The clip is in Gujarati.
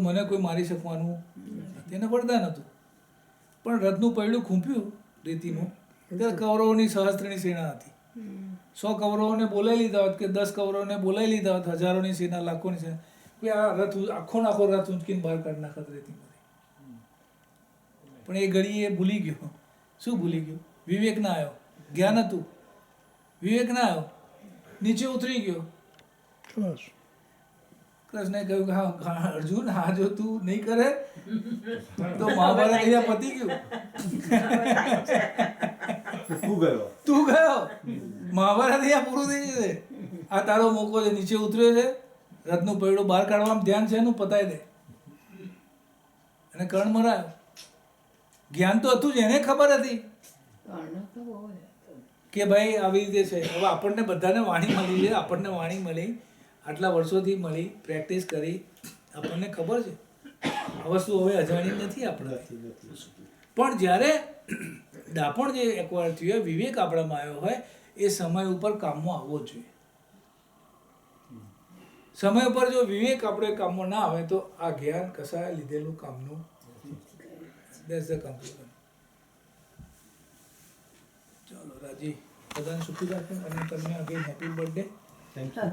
મને કોઈ મારી શકવાનું તેને વરદાન હતું, પણ રથનું પૈડું ખૂંપ્યું રીતિનું ત્યારે કૌરવોની સહસ્ત્રની સેના હતી. 100 કૌરવોને બોલાવી લીધા હોત કે 10 કૌરવોને બોલાવી લીધા હોત, હજારોની સેના, લાખોની સેના, કે આ રથ આખો રથ ઊંચકીને બહાર કાઢી નાખત રેતીમાંથી. પણ એ ઘડી એ ભૂલી ગયો. શું ભૂલી ગયો? વિવેક ના આવ્યો. જ્ઞાન હતું, વિવેક ના આવ્યો, નીચે ઉતરી ગયો. કૃષ્ણે કહ્યું કે હા અર્જુન, હા જો તું નહીં કરે તો મહાભારત અહીંયા પતી ગયું. તું ગયો, મહાભારત અહીંયા પૂરું થઈ જશે. આ તારો મોકો છે, નીચે ઉતર્યો છે, રથનું પૈડું બહાર કાઢવામાં ધ્યાન છે એનું, પતાવી દે. અને કર્ણ મરાયો. જ્ઞાન તો હતું જ, એને ખબર હતી કે ભાઈ આવી રીતે છે. હવે આપણને બધાને વાણી મળી છે, આપણને વાણી મળી, આટલા વર્ષોથી મળી, પ્રેક્ટિસ કરી, આપણને ખબર છે. આ વસ્તુ હવે અજાણી નથી આપણે. પણ જ્યારે ડાપણ જે એકવાર થયું હોય, વિવેક આપણામાં આવ્યો હોય, એ સમય ઉપર કામમાં આવવો જોઈએ. સમય ઉપર જો વિવેક આપણે કામમાં ના આવે તો આ જ્ઞાન કશાય લીધેલું કામનું. That's the conclusion. ચલો રાજી, બધાને સુખી રાખો અને તમને again happy birthday. Thank you.